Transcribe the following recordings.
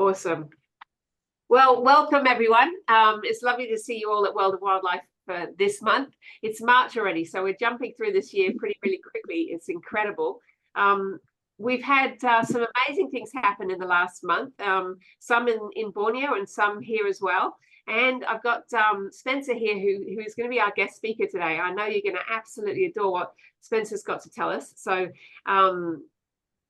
Awesome. Well, welcome everyone. It's lovely to see you all at World of Wildlife for this month. It's March already, so we're jumping through this year really quickly. It's incredible. We've had some amazing things happen in the last month, some in Borneo and some here as well. And I've got Spencer here who is going to be our guest speaker today. I know you're going to absolutely adore what Spencer's got to tell us. So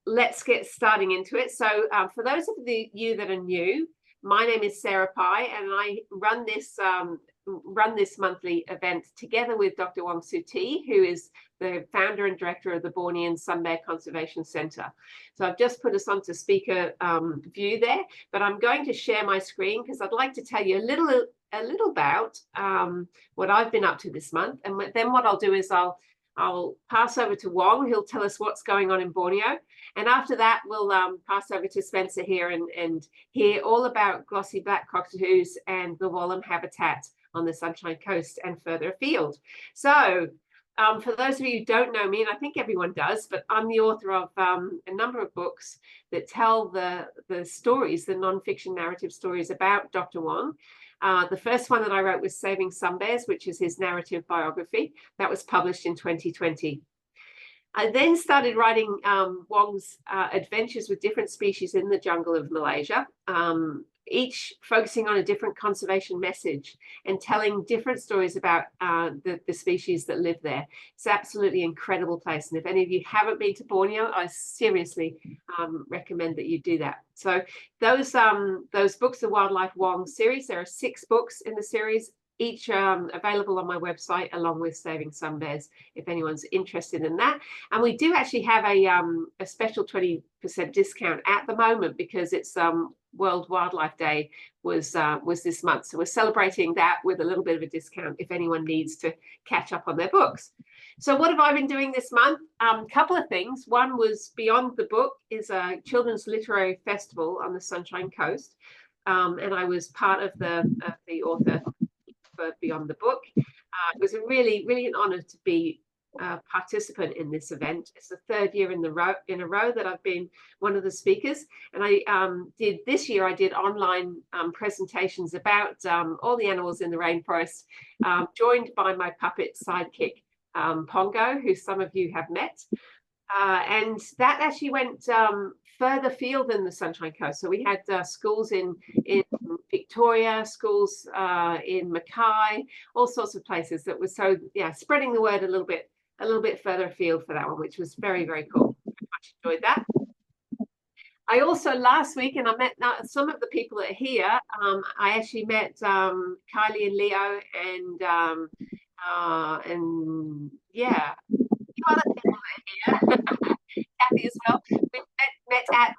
let's get starting into it. So for those of you that are new, my name is Sarah Pye, and I run this monthly event together with Dr. Wong Suti, who is the founder and director of the Bornean Sun Bear Conservation Centre. So I've just put us onto speaker view there, but I'm going to share my screen because I'd like to tell you a little about what I've been up to this month, and then what I'll do is I'll pass over to Wong. He'll tell us what's going on in Borneo. And after that, we'll pass over to Spencer here and hear all about glossy black cockatoos and the Wallam habitat on the Sunshine Coast and further afield. So for those of you who don't know me, and I think everyone does, but I'm the author of a number of books that tell the stories, the non-fiction narrative stories about Dr. Wong. The first one that I wrote was Saving Sun Bears, which is his narrative biography. That was published in 2020. I then started writing Wong's adventures with different species in the jungle of Malaysia, each focusing on a different conservation message and telling different stories about the species that live there. It's an absolutely incredible place. And if any of you haven't been to Borneo, I seriously recommend that you do that. So those books, the Wildlife Wong series, there are 6 books in the series, each available on my website, along with Saving Sun Bears, if anyone's interested in that. And we do actually have a special 20% discount at the moment because it's World Wildlife Day was this month. So we're celebrating that with a little bit of a discount if anyone needs to catch up on their books. So what have I been doing this month? Couple of things. One was Beyond the Book is a children's literary festival on the Sunshine Coast. And I was part of the author for Beyond the Book. It was really an honor to be a participant in this event. It's the 3rd year in a row that I've been one of the speakers, and this year I did online presentations about all the animals in the rainforest, joined by my puppet sidekick Pongo, who some of you have met, and that actually went further field than the Sunshine Coast. So we had schools in Victoria, schools in Mackay, all sorts of places that was spreading the word a little bit further afield for that one, which was very cool. Very much enjoyed that. I also last week, and I met some of the people that are here. I actually met Kylie and Leo and yeah, a few other people that are here. Kathy as well. We met at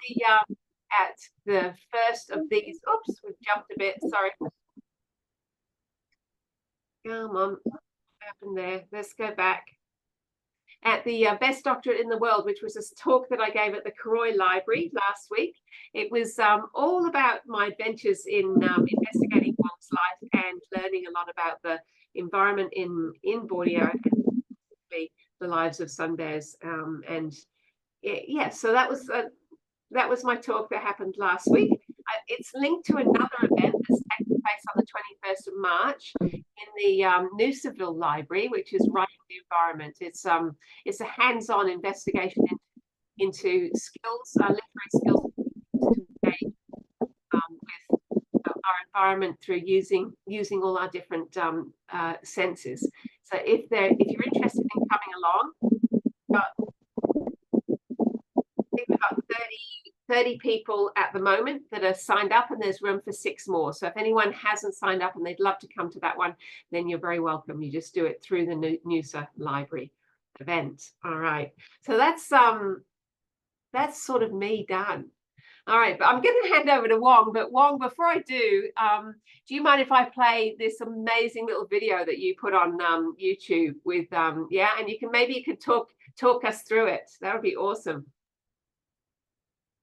the first of these. Oops, we've jumped a bit. Sorry. Come on, what happened there? Let's go back. At the Best Doctorate in the World, which was a talk that I gave at the Karoi Library last week. It was all about my adventures in investigating Wong's life and learning a lot about the environment in Borneo and the lives of sun bears. And yeah, so that was my talk that happened last week. It's linked to another event that's taking place on the 21st of March in the Noosaville Library, which is Writing the Environment. It's a hands-on investigation into skills, literary skills to engage with our environment through using all our different senses. So if you're interested in coming along, we've got 30 people at the moment that are signed up, and there's room for 6 more. So if anyone hasn't signed up and they'd love to come to that one, then you're very welcome. You just do it through the Noosa Library event. All right. So that's sort of me done. All right, but I'm going to hand over to Wong. But Wong, before I do you mind if I play this amazing little video that you put on YouTube with yeah, and maybe you could talk us through it. That would be awesome.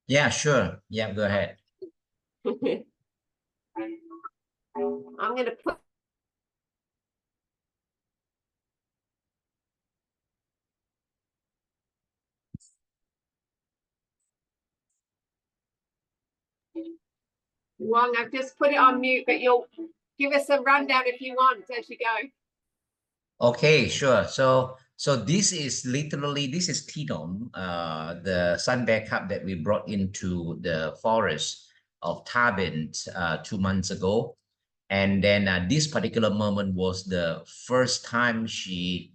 Yeah, sure. Yeah, go ahead. I'm going to put Wong, I've just put it on mute, but you'll give us a rundown if you want as you go. Okay, sure. So this is literally, this is Tinom, the sun bear cub that we brought into the forest of Tarbin 2 months ago. And then this particular moment was the first time she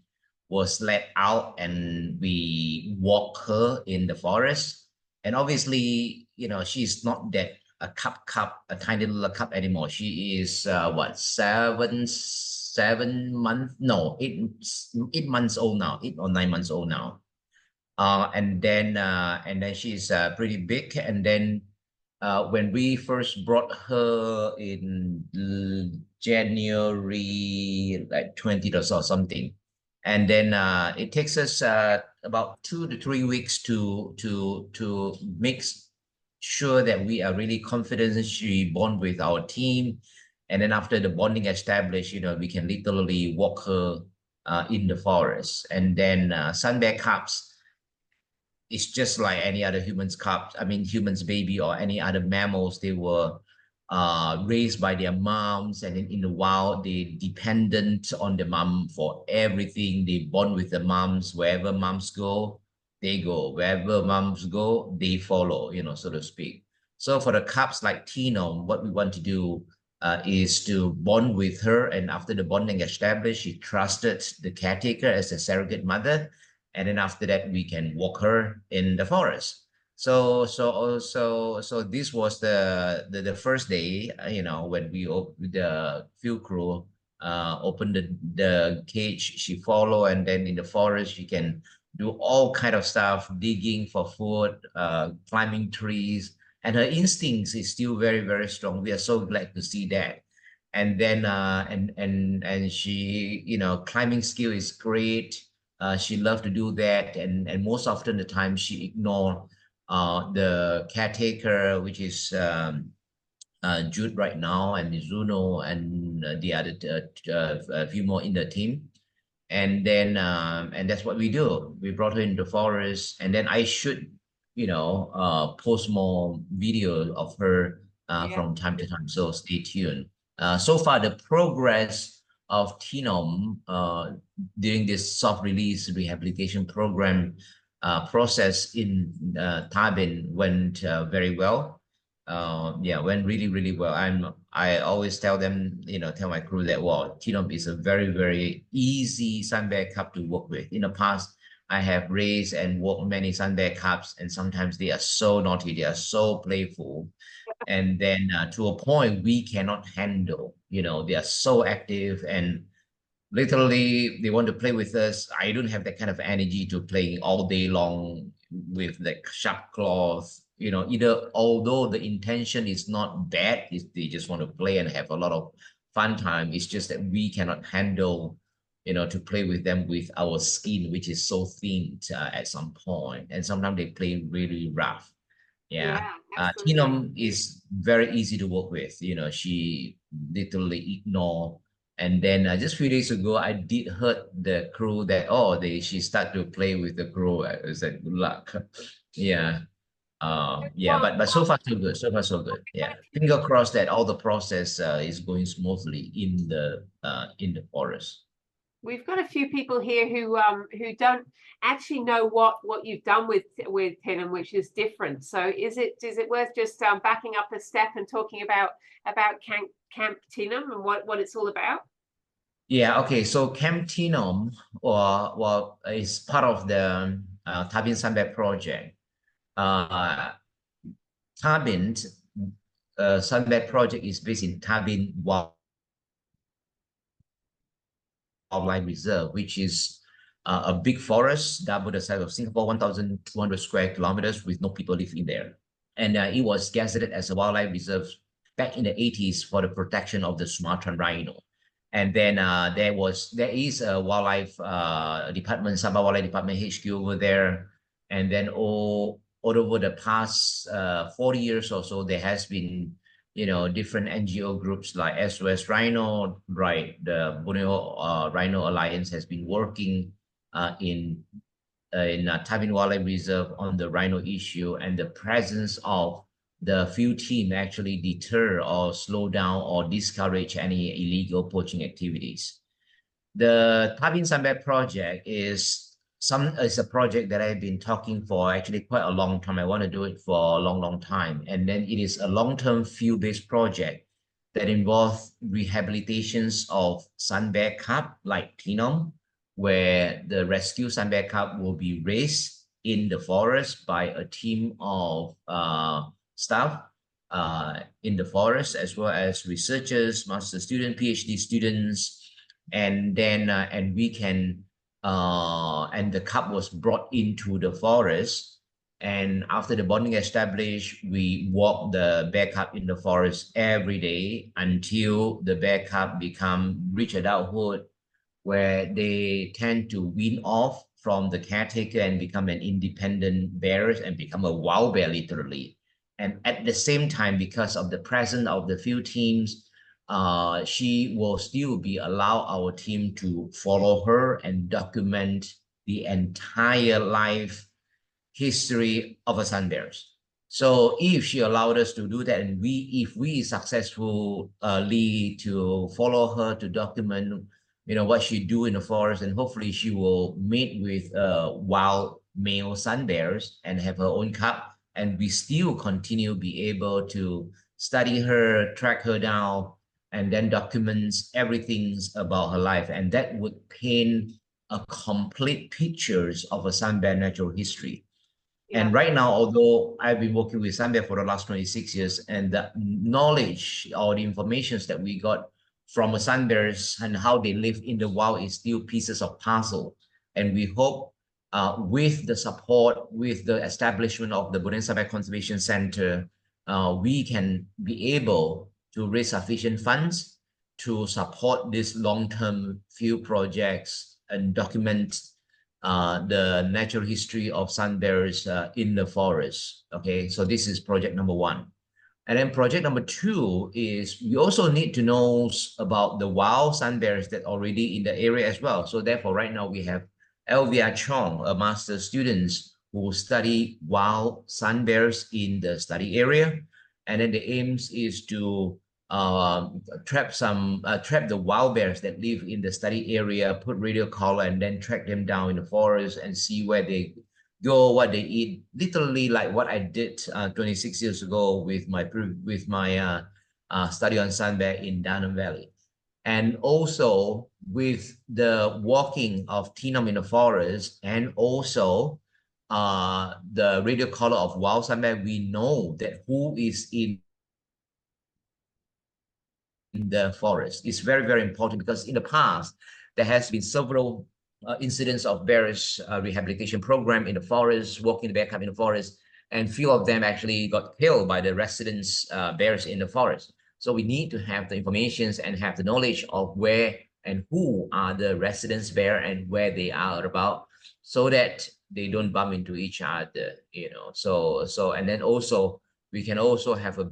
was let out and we walk her in the forest. And obviously, she's not that a cup, a tiny little cup anymore. She is what, 7 months? No, 8 months old now, 8 or 9 months old now. And then she's pretty big. And then when we first brought her in January, like 20th or something, and then it takes us about 2 to 3 weeks to make sure that we are really confident she bond with our team. And then after the bonding established, we can literally walk her in the forest. And then sun bear cubs, it's just like any other human's cubs. I mean, humans baby or any other mammals. They were raised by their moms, and in the wild, they dependent on the mom for everything. They bond with the moms. Wherever moms go, they go. Wherever moms go, they follow. So to speak. So for the cubs like Tino, what we want to do is to bond with her, and after the bonding established, she trusted the caretaker as a surrogate mother, and then after that we can walk her in the forest. So this was the first day, when the field crew opened the cage. She follow, and then in the forest she can do all kind of stuff, digging for food, climbing trees, and her instincts is still very, very strong. We are so glad to see that. And then and she, climbing skill is great. She loved to do that, and most often the time she ignore the caretaker, which is Jude right now, and Zuno, and the other a few more in the team. And that's what we do. We brought her into the forest, and then I should, post more video of her Yeah. from time to time. So stay tuned. So far, the progress of Tinom during this soft release rehabilitation program process in Tarbin went very well. Yeah, went really, really well. I always tell them, tell my crew that, well, Tinom is a very, very easy sun bear cub to work with. In the past, I have raised and worked many sun bear cubs, and sometimes they are so naughty, they are so playful, and then to a point we cannot handle. They are so active, and literally they want to play with us. I don't have that kind of energy to play all day long with like sharp claws. Either, although the intention is not bad, is they just want to play and have a lot of fun time. It's just that we cannot handle, to play with them with our skin, which is so thin at some point. And sometimes they play really rough. Yeah. Yeah, absolutely. Tinam is very easy to work with. She literally ignore. And then just a few days ago, I did hurt the crew that, oh, she start to play with the crew. I said, good luck. Yeah. Yeah, Well, but so far so good. So far so good. Yeah. Finger crossed that all the process is going smoothly in the forest. we've got a few people here who don't actually know what you've done with Tinham, which is different. So is it worth just backing up a step and talking about Camp Tinham and what it's all about? Yeah, okay. So Camp Tinom is part of the Tabin Sunbed project. Uh, Tabin Sunbed project is based in Tabin Wildlife Reserve, which is a big forest, double the size of Singapore, 1,200 square kilometers, with no people living there. And it was gazetted as a wildlife reserve back in the 80s for the protection of the Sumatran Rhino. And then there is a wildlife department, Sabah Wildlife Department HQ over there. And then all over the past 40 years or so, there has been different NGO groups like SOS Rhino, right? The Borneo Rhino Alliance has been working in Tabin Wildlife Reserve on the rhino issue, and the presence of the field team actually deter or slow down or discourage any illegal poaching activities. The Tabin Sunbat project is a project that I've been talking for actually quite a long time. I want to do it for a long time. And then it is a long-term field-based project that involves rehabilitations of sun bear cub like Tinom, where the rescue sun bear cub will be raised in the forest by a team of staff in the forest, as well as researchers, master student, PhD students, and then and we can and the cub was brought into the forest, and after the bonding established, we walk the bear cub in the forest every day until the bear cub reach adulthood, where they tend to wean off from the caretaker and become an independent bear and become a wild bear literally. And at the same time, because of the presence of the field teams, she will still be allow our team to follow her and document the entire life history of a sun bears. So if she allowed us to do that, and if we successfully to follow her to document, what she do in the forest, and hopefully she will mate with wild male sun bears and have her own cub, and we still continue be able to study her, track her down, and then documents everything about her life, and that would paint a complete pictures of a sun bear natural history. Yeah. And right now, although I've been working with sun bear for the last 26 years, and the knowledge or the informations that we got from sun bears and how they live in the wild is still pieces of puzzle. And we hope with the support, with the establishment of the Boden Sun Bear Conservation Center, we can be able to raise sufficient funds to support these long-term field projects and document the natural history of sun bears in the forest. Okay, so this is project number one. And then project number two is we also need to know about the wild sun bears that already in the area as well. So therefore, right now we have Elvia Chong, a master student who study wild sun bears in the study area. And then the aims is to trap the wild bears that live in the study area, put radio collar, and then track them down in the forest and see where they go, what they eat. Literally like what I did 26 years ago with my study on sun bear in Danum Valley. And also with the walking of Tinam in the forest, and also the radio collar of wild sun bear, we know that who is in the forest. It's very important, because in the past there has been several incidents of bears rehabilitation program in the forest, walking the bear cub in the forest, and few of them actually got killed by the residents bears in the forest. So we need to have the information and have the knowledge of where and who are the residents bear and where they are about, so that they don't bump into each other, so and then also we can also have a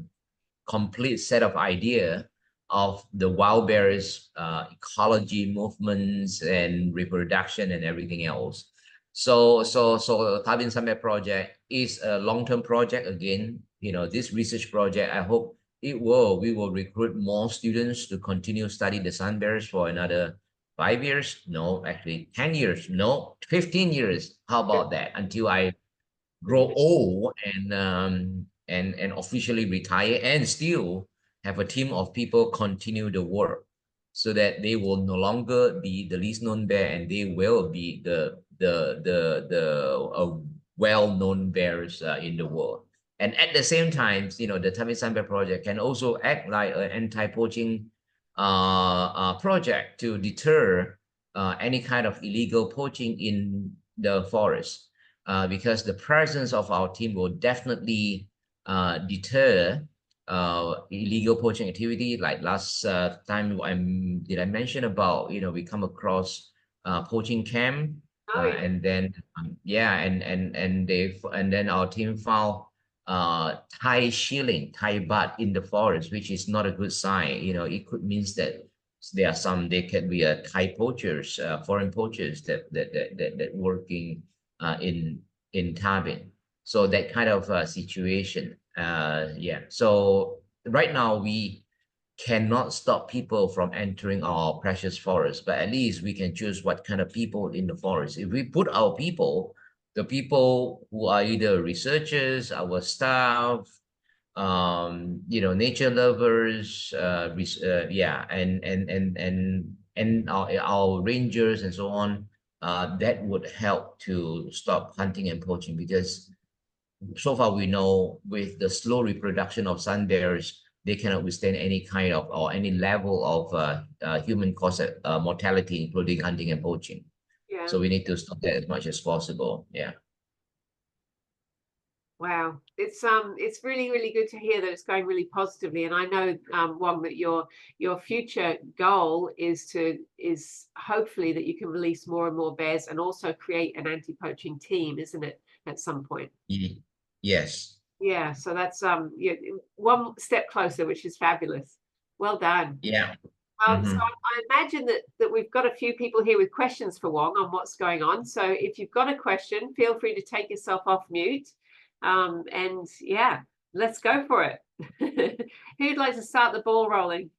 complete set of idea of the wild bears ecology movements and reproduction and everything else. So Tabin Sun Bear project is a long-term project. Again, this research project, I hope we will recruit more students to continue study the sun bears for another 5 years. No, actually 10 years. No, 15 years. How about that? Until I grow old and officially retire, and still have a team of people continue the work, so that they will no longer be the least known bear, and they will be the well-known bears in the world. And at the same time, the Tabin Sun Bear project can also act like an anti-poaching project to deter any kind of illegal poaching in the forest. Because the presence of our team will definitely deter illegal poaching activity. Like last time, did I mention about, we come across poaching camp, and then and then our team found Thai shilling, Thai baht in the forest, which is not a good sign. It could means that they can be Thai poachers, foreign poachers that working in Tabin. So that kind of situation. Yeah. So right now we cannot stop people from entering our precious forest, but at least we can choose what kind of people in the forest. If we put our people, the people who are either researchers, our staff, nature lovers, yeah, and our rangers and so on, that would help to stop hunting and poaching, because so far we know with the slow reproduction of sun bears, they cannot withstand any kind of or any level of human caused mortality, including hunting and poaching. Yeah. So we need to stop that as much as possible. Yeah. Wow, it's really really good to hear that it's going really positively, and I know Wong, that your future goal is hopefully that you can release more and more bears and also create an anti-poaching team, isn't it, at some point? Yes. Yeah, so that's yeah, one step closer, which is fabulous. Well done. Yeah. So I imagine that we've got a few people here with questions for Wong on what's going on. So if you've got a question, feel free to take yourself off mute. And yeah, let's go for it. Who'd like to start the ball rolling?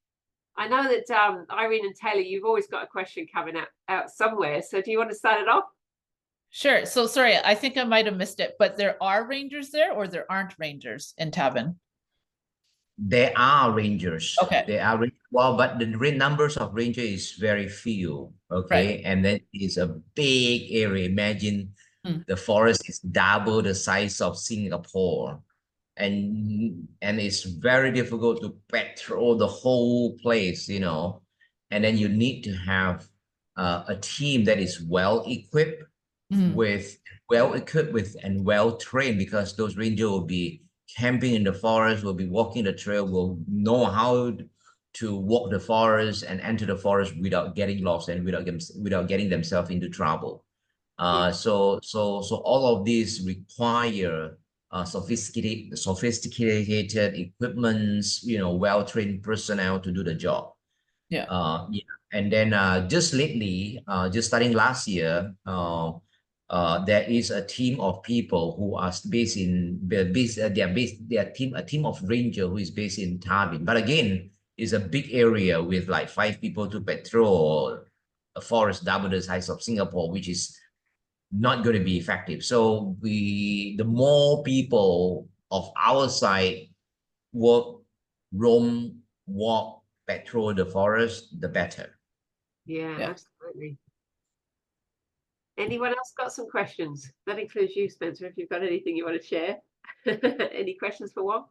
I know that Irene and Taylor, you've always got a question coming out somewhere. So do you want to start it off? Sure. So sorry, I think I might have missed it, but there are rangers there, or there aren't rangers in Tabon? There are rangers. Okay. There are well, but the numbers of ranger is very few. Okay, Right. and then it's a big area. Imagine Hmm. the forest is double the size of Singapore, and it's very difficult to patrol the whole place. And then you need to have a team that is well equipped with and well trained, because those rangers will be camping in the forest, will be walking the trail, will know how to walk the forest and enter the forest without getting lost and without getting themselves into trouble. So all of these require sophisticated equipments, well-trained personnel to do the job. Yeah. Yeah. And then just lately, just starting last year, there is a team of people who are based in a team of ranger who is based in Tarbin. But again, it's a big area with like 5 people to patrol a forest double the size of Singapore, which is not going to be effective. So the more people of our side work, roam, walk, patrol the forest, the better. Yeah, Yeah. absolutely. Anyone else got some questions? That includes you, Spencer, if you've got anything you want to share. Any questions for Wong?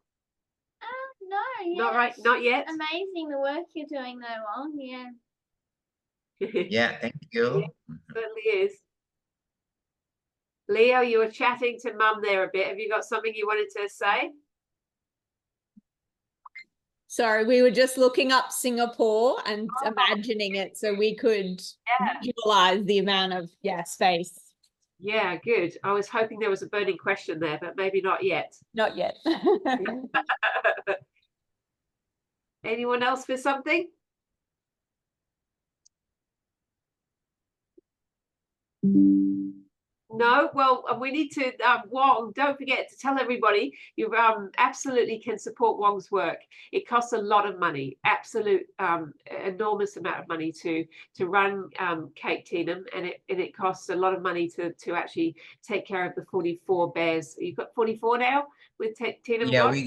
No, yeah. Not right, not yet. Amazing the work you're doing though, Wong. Yeah. Yeah, thank you. Yeah, certainly is. Leo, you were chatting to Mum there a bit. Have you got something you wanted to say? Sorry, we were just looking up Singapore and imagining it so we could visualize the amount of space. Yeah, good. I was hoping there was a burning question there, but maybe not yet. Not yet. Anyone else with something? No, well, we need to, Wong, don't forget to tell everybody you absolutely can support Wong's work. It costs a lot of money, absolute enormous amount of money to run Cape Teenham, and it costs a lot of money to actually take care of the 44 bears. You've got 44 now with Teenham? Yeah, we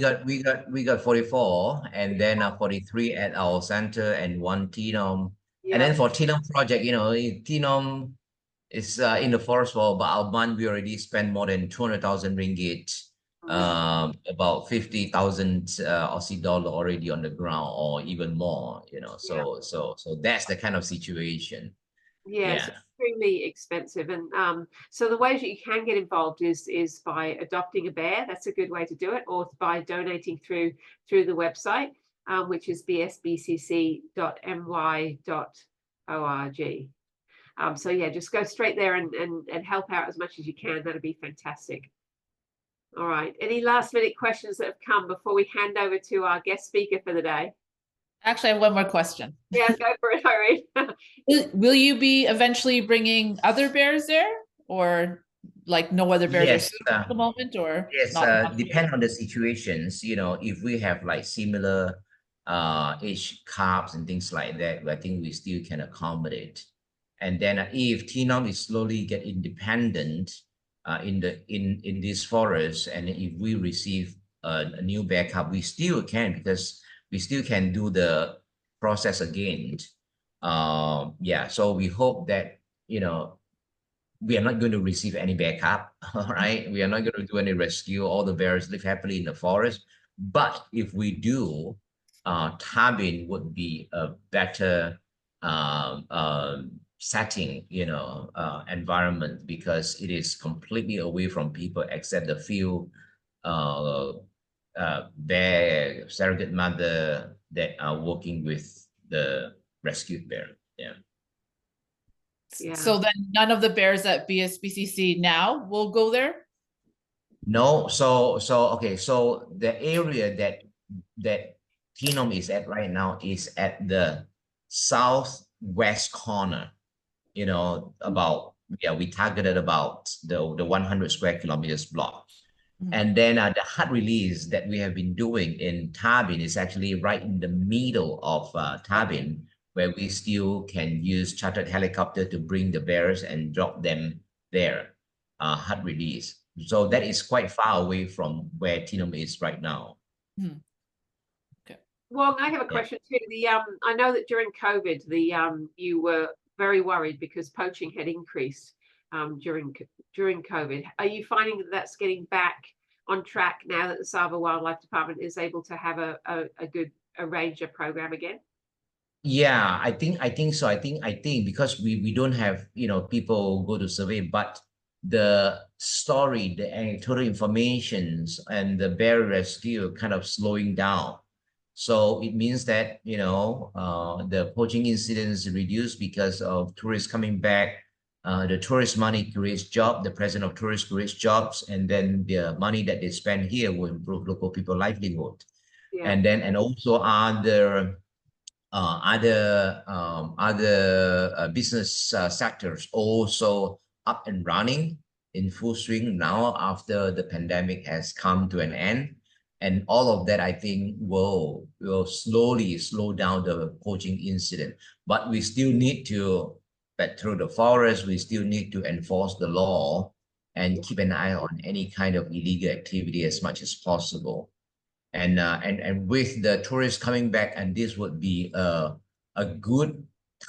got 44, and then 43 at our center and 1 Teenham. Yeah. And then for Teenham project, Teenham is in the forest for about a month. We already spent more than 200,000 ringgit, about 50,000 Aussie dollar already on the ground, or even more. So that's the kind of situation. Yeah, it's extremely expensive, and so the ways that you can get involved is by adopting a bear. That's a good way to do it, or by donating through the website, which is bsbcc.my.org. So yeah, just go straight there and help out as much as you can. That'd be fantastic. All right. Any last minute questions that have come before we hand over to our guest speaker for the day? Actually, I have one more question. Yeah, go for it, Irene. Will you be eventually bringing other bears there, or like no other bears are Yes, suitable at the moment, or yes, not depend on the situations. You know, if we have like similar age calves and things like that, I think we still can accommodate. And then if Tinom is slowly get independent in this forest, and if we receive a new bear cub, we still can, because we still can do the process again. Yeah, so we hope that, you know, we are not going to receive any backup, all right? We are not going to do any rescue. All the bears live happily in the forest. But if we do, Tabin would be a better setting, you know, environment, because it is completely away from people except the few bear surrogate mother that are working with the rescued bear. Yeah. Yeah. So then none of the bears at BSBCC now will go there? No, so okay, so the area that Tinom is at right now is at the southwest corner. You know, about, yeah, we targeted about the 100 square kilometers block. And then the hut release that we have been doing in Tabin is actually right in the middle of Tabin, where we still can use chartered helicopter to bring the bears and drop them there, hut release. So that is quite far away from where Tinom is right now. Well, I have a question too. I know that during COVID, you were very worried because poaching had increased during COVID. Are you finding that that's getting back on track now that the Sava Wildlife Department is able to have a good ranger program again? Yeah, I think so. I think because we don't have, you know, people go to survey, but the story, the anecdotal informations and the bear rescue kind of slowing down. So it means that, you know, the poaching incidents reduced because of tourists coming back. The tourist money creates jobs, the presence of tourists creates jobs, and then the money that they spend here will improve local people's livelihood. Yeah. And also other business sectors also up and running in full swing now after the pandemic has come to an end. And all of that, I think, will slowly slow down the poaching incident. But we still need to, through the forest, we still need to enforce the law and keep an eye on any kind of illegal activity as much as possible. And with the tourists coming back, and this would be a good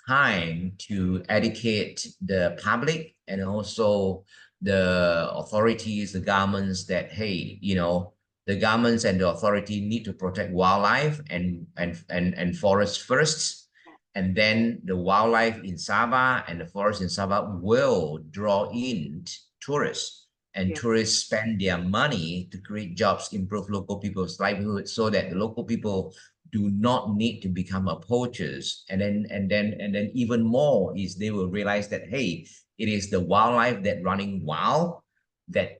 time to educate the public and also the authorities, the governments, that, hey, you know, the governments and the authority need to protect wildlife and forests first, and then the wildlife in Sabah and the forest in Sabah will draw in tourists. And tourists spend their money to create jobs, improve local people's livelihood, so that the local people do not need to become poachers. And then even more is they will realize that, hey, it is the wildlife that running wild that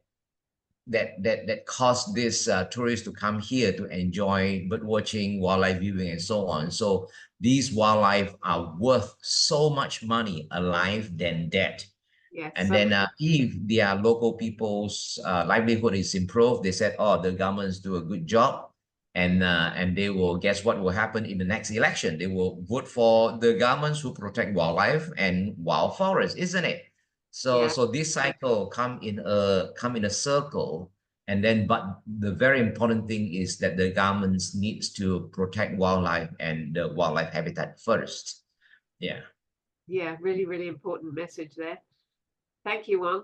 caused these tourists to come here to enjoy bird watching, wildlife viewing, and so on. So these wildlife are worth so much money alive than dead. Yes. And then if their local people's livelihood is improved, they said, oh, the governments do a good job. And they will, guess what will happen in the next election? They will vote for the governments who protect wildlife and wild forests, isn't it? So so this cycle come in a circle. And then, but the very important thing is that the governments needs to protect wildlife and the wildlife habitat first. Yeah. Yeah, really, really important message there. Thank you, Wong.